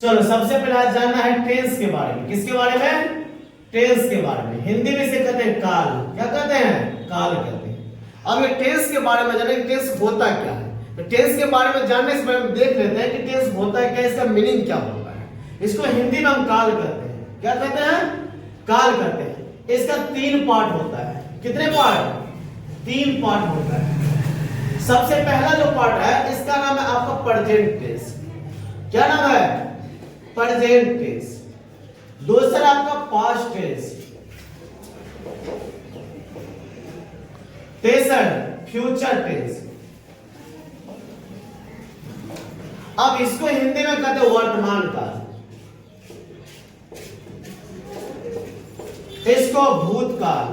चलो सबसे पहले आज जानना है टेंस के बारे में। किसके बारे में? टेंस के बारे में। हिंदी में इसे कहते हैं काल। क्या कहते हैं? काल कहते हैं। अब ये टेंस के बारे में जानेंगे, टेंस होता क्या है। तो टेंस के बारे में जानने से पहले हम देख लेते हैं कि टेंस होता है क्या, इसका मीनिंग क्या होता है। इसको हिंदी में हम काल कहते हैं। क्या कहते हैं? काल कहते हैं। इसका 3 पार्ट होता है। कितने पार्ट? 3 पार्ट होता है। सबसे पहला जो पार्ट है इसका नाम है आपका प्रेजेंट टेंस। क्या नाम है? Present tense. दूसरा आपका पास्ट टेंस। तीसरा फ्यूचर टेंस। अब इसको हिंदी में कहते हैं वर्तमान काल, इसको भूतकाल,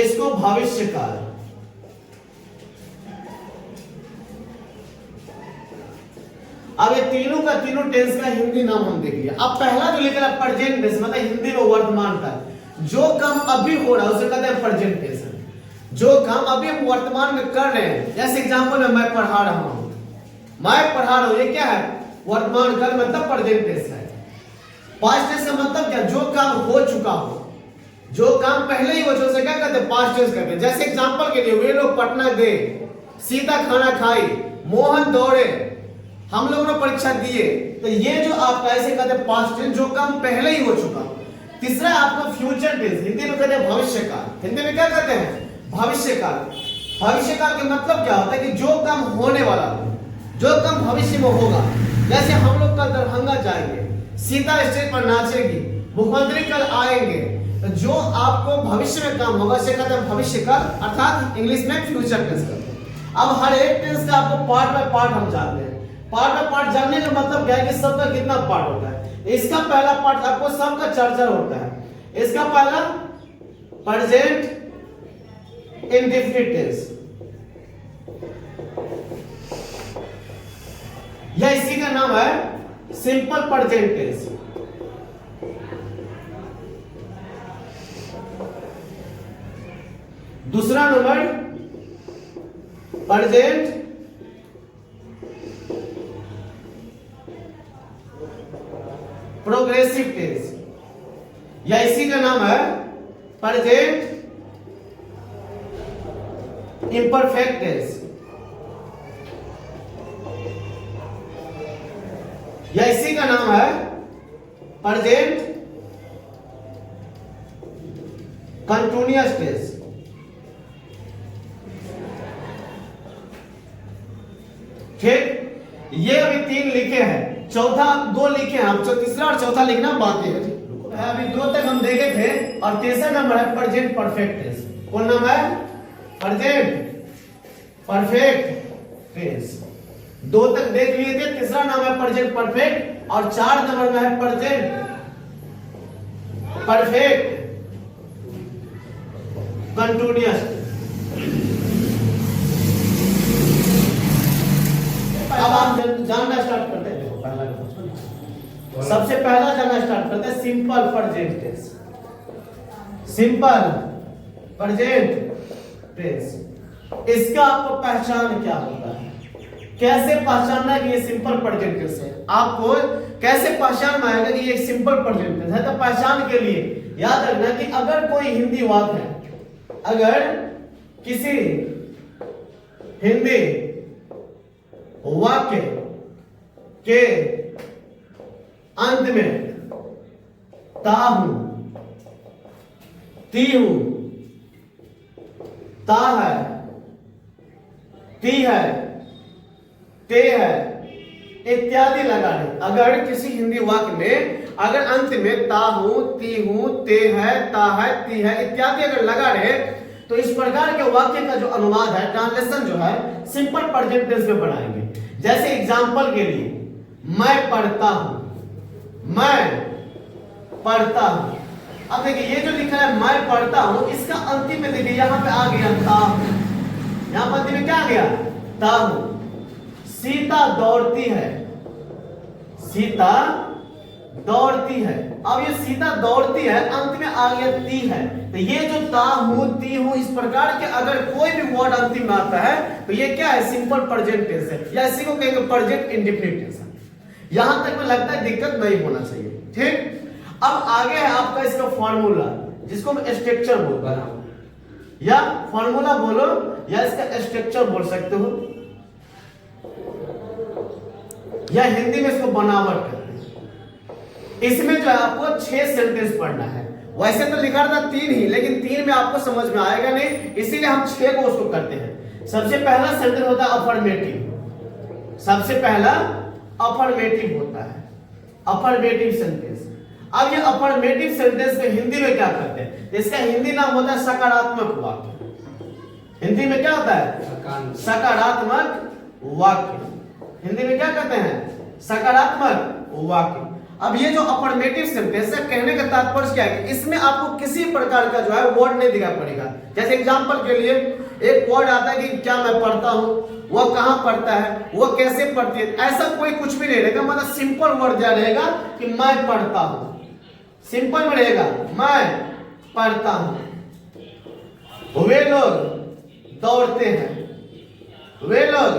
इसको भविष्य काल। अब ये तीनों का तीनों टेंस का हिंदी नाम हम देख लिया। अब पहला जो लिखा है प्रेजेंट टेंस, मतलब हिंदी में वर्तमान काल। जो काम अभी हो रहा है उसे कहते हैं प्रेजेंट टेंस। जो काम अभी हम वर्तमान में कर रहे हैं, जैसे एग्जांपल में मैं पढ़ा रहा हूं, मैं पढ़ा रहा हूं, ये क्या है? वर्तमान काल, मतलब प्रेजेंट टेंस है। पास्ट टेंस का मतलब क्या? जो काम हो चुका हो, जो काम पहले ही हो चुका उसे क्या कहते हैं? पास्ट टेंस कहते हैं। जैसे एग्जांपल के लिए वे लोग पटना गए, सीता खाना खाई, मोहन दौड़े, हम लोगों ने परीक्षा दिए। तो ये जो आपका ऐसे कहते हैं पास्ट टेंस, जो काम पहले ही हो चुका। तीसरा आपका फ्यूचर टेंस, हिंदी में कहते हैं भविष्य काल। हिंदी में क्या कहते हैं? भविष्य काल। भविष्य काल का मतलब क्या होता है कि जो काम होने वाला हो, जो काम भविष्य में होगा। जैसे हम लोग कल दरभंगा जाएंगे, सीता स्टेज पर नाचेगी, मुख्यमंत्री कल आएंगे। तो जो आपको भविष्य में काम होगा उसे कहते हैं भविष्य काल, अर्थात इंग्लिश में फ्यूचर टेंस कहते हैं। अब हर एक टेंस का आपको पार्ट बाय पार्ट हम जानते हैं। पार्ट बाय पार्ट जानने का मतलब क्या है कि सबका कितना पार्ट होता है। इसका पहला पार्ट आपको सबका 4 होता है। इसका पहला प्रेजेंट इंडेफिनिट टेंस, या इसी का नाम है सिंपल प्रेजेंट टेंस। दूसरा नंबर प्रेजेंट प्रोग्रेसिव टेंस, या इसी का नाम है प्रेजेंट इम्परफेक्ट टेंस, या इसी का नाम है प्रेजेंट कंटिन्यूअस टेंस। ठीक, ये अभी 3 लिखे हैं, चौथा 2 लिखे हैं, अब तीसरा और चौथा लिखना बाकी है। अभी 2 तक हम देखे थे, और तीसरा नंबर है प्रेजेंट परफेक्ट टेंस। कौन नाम है? Present perfect tense. 2 तक देख लिए थे, तीसरा नाम है प्रेजेंट परफेक्ट, और 4 नंबर में है प्रेजेंट परफेक्ट कंटिन्यूअस। अब आप जानना स्टार्ट करते हैं। सबसे पहला जानना स्टार्ट करते हैं simple present tense. Simple present tense, इसका आपको पहचान क्या होता है? कैसे पहचानना है कि ये सिंपल प्रेजेंट टेंस है? आपको कैसे पहचान में आएगा कि ये सिंपल प्रेजेंट टेंस है? तो पहचान के लिए याद रखना कि अगर कोई हिंदी वाक्य है, अगर किसी हिंदी वाक्य के अंत में ता हूं, ती हूं, ता है, ती है, ते है इत्यादि लगा दे। अगर किसी हिंदी वाक्य में अगर अंत में ता हूं, ती हूं, ते है, ता है, ती है इत्यादि अगर लगा रहे, तो इस प्रकार के वाक्य का जो अनुवाद है, ट्रांसलेशन जो है, सिंपल प्रेजेंट टेंस में बनाएंगे। जैसे एग्जांपल के लिए, मैं पढ़ता हूं, मैं पढ़ता हूं। अब देखिए ये जो लिखा है मैं पढ़ता हूं, इसका अंतिम में देखिए यहां पे आ गया ता हूं, यहां पर अंतिम में क्या आ गया? ता हूं। सीता दौड़ती है, सीता दौड़ती है। अब ये सीधा दौड़ती है, अंत में आ गया ती है, तो ये जो ता हूं ती हूं इस प्रकार के अगर कोई भी वर्ड अंतिम में आता है तो ये क्या है, सिंपल प्रेजेंट टेंस है, या इसी को कहेंगे प्रेजेंट इंडेफिनिट टेंस है। यहां तक में लगता है दिक्कत नहीं होना चाहिए, ठीक। अब आगे है आपका इसका फॉर्मूला, जिसको हम स्ट्रक्चर बोलते हैं, या फॉर्मूला बोलो या इसका स्ट्रक्चर बोल सकते हो, या हिंदी में इसको बनावट कहते हैं। इसमें जो है आपको 6 सेंटेंस पढ़ना है। वैसे तो लिखा था 3 ही, लेकिन 3 में आपको समझ में आएगा नहीं, इसीलिए हम 6 को उसको करते हैं। सबसे पहला सेंटेंस होता है अफर्मेटिव, सबसे पहला अफर्मेटिव होता है, अफर्मेटिव सेंटेंस। अब ये अफर्मेटिव सेंटेंस को हिंदी में क्या करते हैं, इसका हिंदी नाम होता है सकारात्मक वाक्य। हिंदी में क्या होता है, सकारात्मक वाक्य। हिंदी में क्या कहते हैं, सकारात्मक वाक्य। अब ये जो अफर्मेटिव सेंटेंस है, कहने का तात्पर्य क्या है कि इसमें आपको किसी प्रकार का जो है वर्ड नहीं दिखाई पड़ेगा। जैसे एग्जांपल के लिए एक वर्ड आता है कि क्या मैं पढ़ता हूं, वह कहां पढ़ता है, वह कैसे पढ़ती है, ऐसा कोई कुछ भी नहीं रहेगा। मतलब सिंपल वर्ड क्या रहेगा कि मैं पढ़ता हूं, सिंपल में रहेगा मैं पढ़ता हूं। वे लोग दौड़ते हैं, वे लोग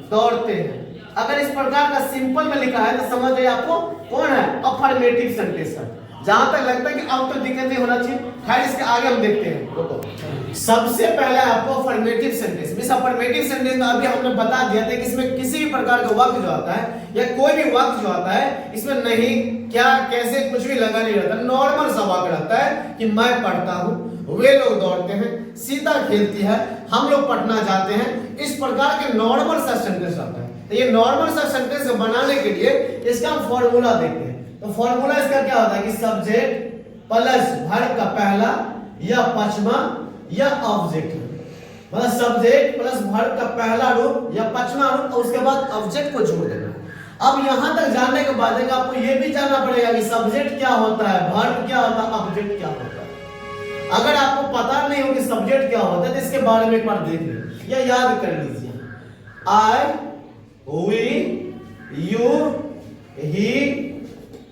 दौड़ते हैं। अगर इस प्रकार का सिंपल में लिखा है तो समझ जाइए आपको कौन है, अफर्मेटिव सेंटेंस है। जहां तक लगता है कि अब तो दिक्कत नहीं होना चाहिए, खैर इसके आगे हम देखते हैं। तो सबसे पहले आपको अफर्मेटिव सेंटेंस, इस अफर्मेटिव सेंटेंस में अभी हमने बता दिया था कि इसमें किसी भी प्रकार का वाक्य जो आता है या कोई भी वाक्य जो आता है, इसमें नहीं क्या कैसे कुछ भी लगा नहीं रहता, नॉर्मल सा वाक्य रहता है कि मैं पढ़ता हूं, वे लोग दौड़ते हैं, सीता खेलती है, हम लोग पढ़ना जाते हैं। इस प्रकार के नॉर्मल सा सेंटेंस आता है। तो ये नॉर्मल सा सेंटेंस बनाने के लिए इसका हम फॉर्मूला देखते हैं। तो फॉर्मूला इसका क्या होता है कि सब्जेक्ट प्लस वर्ब का पहला या पांचवा या ऑब्जेक्ट, मतलब सब्जेक्ट प्लस वर्ब का पहला रूप या पांचवा रूप और उसके बाद ऑब्जेक्ट को जोड़ देना। अब यहां तक जानने के बाद आपको यह भी जानना पड़ेगा कि सब्जेक्ट क्या होता है, वर्ब क्या होता है, ऑब्जेक्ट क्या होता है। अगर आपको पता नहीं हो कि सब्जेक्ट क्या होता है तो इसके बारे में एक बार देख लीजिए या याद कर लीजिए। I, we, you, he,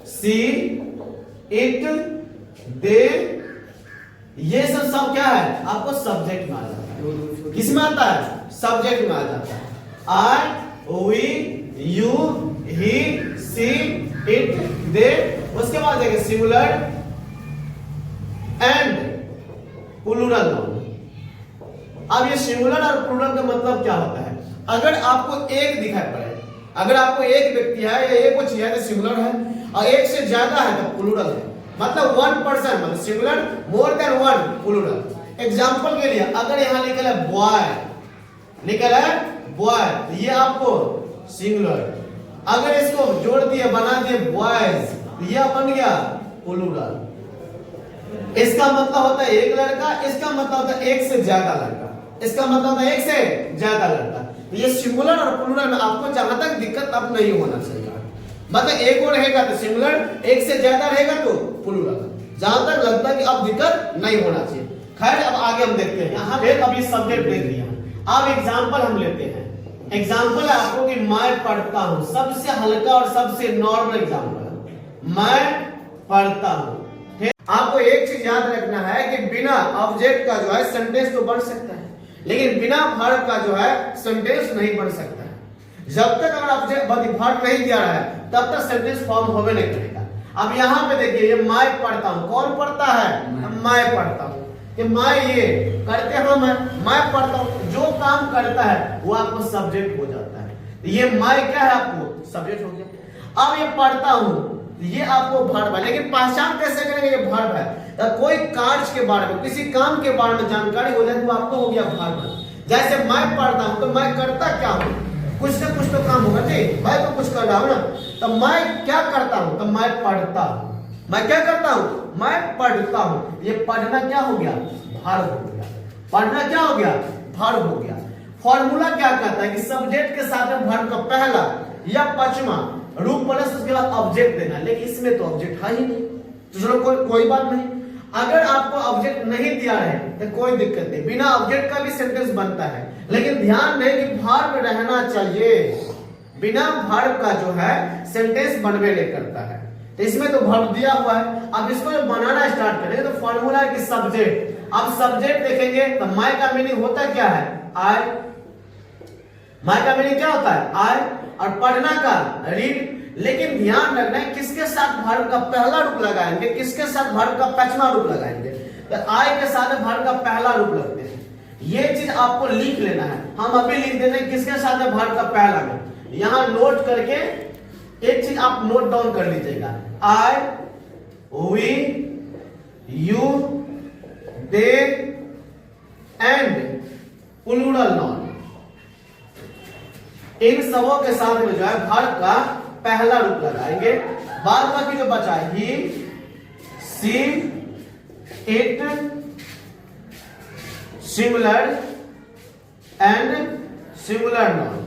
she, it, they, ये सब क्या है, आपको सब्जेक्ट में आ जाता है। किसमें आता है, सब्जेक्ट में आ जाता है। I, we, you, he, she, it, they, उसके बाद देखिए सिंगुलर एंड प्लूरल नाउन। अब ये सिंगुलर और प्लूरल का मतलब क्या होता है, अगर आपको एक दिखाई पड़े, अगर आपको एक व्यक्ति है या एक कुछ है तो सिंगुलर है, और एक से ज्यादा है तो प्लूरल है। मतलब 1 पर्सन मतलब singular, more than 1 plural. Example के लिए अगर यहां लिखा है बॉय, लिखा है बॉय, तो ये आपको सिंगुलर। अगर इसको जोड़ दिए बना दिए बॉयज, तो ये बन गया प्लूरल। इसका मतलब होता है एक लड़का, इसका मतलब होता है एक से ज्यादा लड़का, इसका मतलब होता है एक से ज्यादा लड़का। ये सिंगुलर और प्लूरल में आपको जहां तक दिक्कत अब नहीं होना चाहिए। मतलब एक और रहेगा तो सिंगुलर, एक से ज्यादा रहेगा तो प्लूरल। जहां तक लगता है कि अब दिक्कत नहीं होना चाहिए। खैर अब आगे हम देखते हैं। यहाँ पे अभी सब्जेक्ट ले लिया, अब एग्जाम्पल हम लेते हैं। एग्जाम्पल है आपको कि मैं पढ़ता हूं, सबसे हल्का और सबसे नॉर्मल एग्जाम्पल, मैं पढ़ता हूं। आपको एक चीज याद रखना है कि बिना ऑब्जेक्ट का जो है सेंटेंस तो बन सकता है, लेकिन बिना वर्ब का जो है सेंटेंस नहीं बन सकता है। जब तक अगर ऑब्जेक्ट वर्ब नहीं दिया रहा है तब तक सेंटेंस फॉर्म होवे नहीं करेगा। अब यहाँ पे देखिए ये मैं पढ़ता हूँ, कौन पढ़ता है, मैं पढ़ता हूँ। कि मैं ये करते हम, मैं पढ़ता हूँ, जो काम करता है वो आपको सब्जेक्ट हो जाता है। ये मैं क्या है, आपको सब्जेक्ट हो गया। अब ये पढ़ता हूँ, ये आपको वर्ब है, लेकिन पहचान कैसे करेंगे ये वर्ब है। तो कोई कार्य के बारे में, किसी काम के बारे में जानकारी हो जाए तो आपको हो गया वर्ब। जैसे मैं पढ़ता हूं तो मैं करता क्या हूं, कुछ ना कुछ तो काम होगा जी, मैं तो कुछ कर रहा हूं ना। तो मैं क्या करता हूं, तो मैं पढ़ता हूं। मैं क्या करता हूं, मैं पढ़ता हूं। ये पढ़ना क्या हो गया, वर्ब हो गया। पढ़ना क्या हो गया, वर्ब हो गया। फॉर्मूला क्या कहता है कि सब्जेक्ट के साथ में वर्ब का पहला या पांचवा रूप प्लस उसके बाद ऑब्जेक्ट देना, लेकिन इसमें तो ऑब्जेक्ट है ही नहीं। तो चलो कोई बात नहीं। अगर आपको ऑब्जेक्ट नहीं दिया है तो कोई दिक्कत नहीं, बिना ऑब्जेक्ट का भी सेंटेंस बनता है, लेकिन ध्यान दें कि वर्ब रहना चाहिए। बिना वर्ब का जो है सेंटेंस बनवे नहीं करता है। तो इसमें तो वर्ब दिया हुआ है। अब इसको जब बनाना स्टार्ट करेंगे तो फॉर्मूला है कि सब्जेक्ट। अब सब्जेक्ट देखेंगे तो माय का मीनिंग होता क्या है, आई। माय का मीनिंग क्या होता है, आई, और पढ़ना का रीड। लेकिन ध्यान रखना है किसके साथ वर्ब का पहला रूप लगाएंगे, किसके साथ वर्ब का पांचवा रूप लगाएंगे। तो आई के साथ वर्ब का पहला रूप लगते हैं, ये चीज आपको लिख लेना है। हम अभी लिख देते हैं किसके साथ वर्ब का पहला रूप। यहां नोट करके एक चीज आप नोट डाउन कर लीजिएगा, I, we, you, they and plural noun, इन सबों के साथ में जो है वर्ब का पहला रूप लगाएंगे। बाद बाकी जो बचा है he, she, it, singular and singular noun,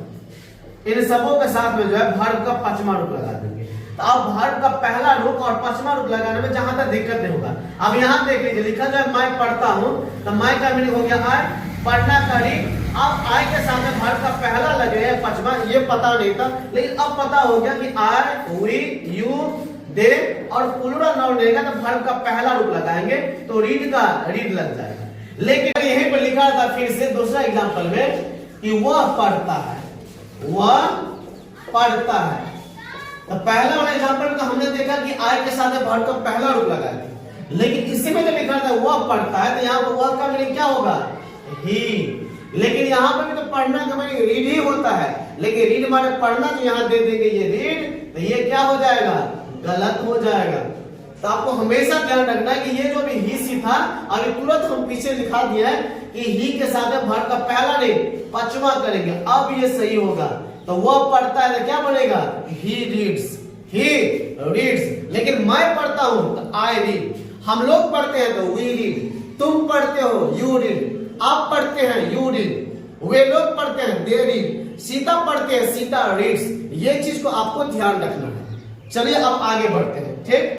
इन सबों के साथ में जो है वर्ब का पांचवा रूप लगा देंगे। तो अब वर्ब का पहला रूप और पांचवा रूप लगाने में जहां तक दिक्कत नहीं होगा। अब यहां देख लीजिए लिखा जो है मैं पढ़ता हूं, तो मैं का मीनिंग हो गया आई, पढ़ना का रीड। अब आई के साथ में वर्ब का पहला लगे है पांचवा, ये पता नहीं था, लेकिन अब पता हो गया कि आई, वी, यू, दे और प्लूरल नाउन रहेगा तो वर्ब का पहला रूप लगाएंगे तो रीड का रीड लग जाएगा। लेकिन यहीं पर लिखा था फिर से दूसरा एग्जांपल में कि वह पढ़ता है, वह पढ़ता है। तो पहला वाला एग्जांपल में तो हमने देखा कि आई के साथ वर्ब का पहला रूप लगाया, लेकिन इसी में जो लिखा था वह पढ़ता है, तो यहाँ पर वह का मीनिंग क्या होगा, ही। लेकिन यहाँ पर भी तो पढ़ना का मीनिंग रीड ही होता है, लेकिन रीड माने पढ़ना, तो यहाँ दे देंगे ये रीड, तो ये क्या हो जाएगा, गलत हो जाएगा। तो आपको हमेशा ध्यान रखना है कि ये जो भी ही सी था अभी तुरंत हम पीछे लिखा दिया है कि ही के साथ वर्ब का पहला नहीं पांचवा करेंगे, अब ये सही होगा। तो वह पढ़ता है तो क्या बनेगा, ही रीड्स, ही रीड्स। लेकिन मैं पढ़ता हूं तो आई रीड, हम लोग पढ़ते हैं तो वी रीड, तुम पढ़ते हो यू रीड, आप पढ़ते हैं यू रीड, वे लोग पढ़ते हैं दे रीड, सीता पढ़ते हैं सीता रीड्स। ये चीज को आपको ध्यान रखना है। चलिए अब आगे बढ़ते हैं, ठीक।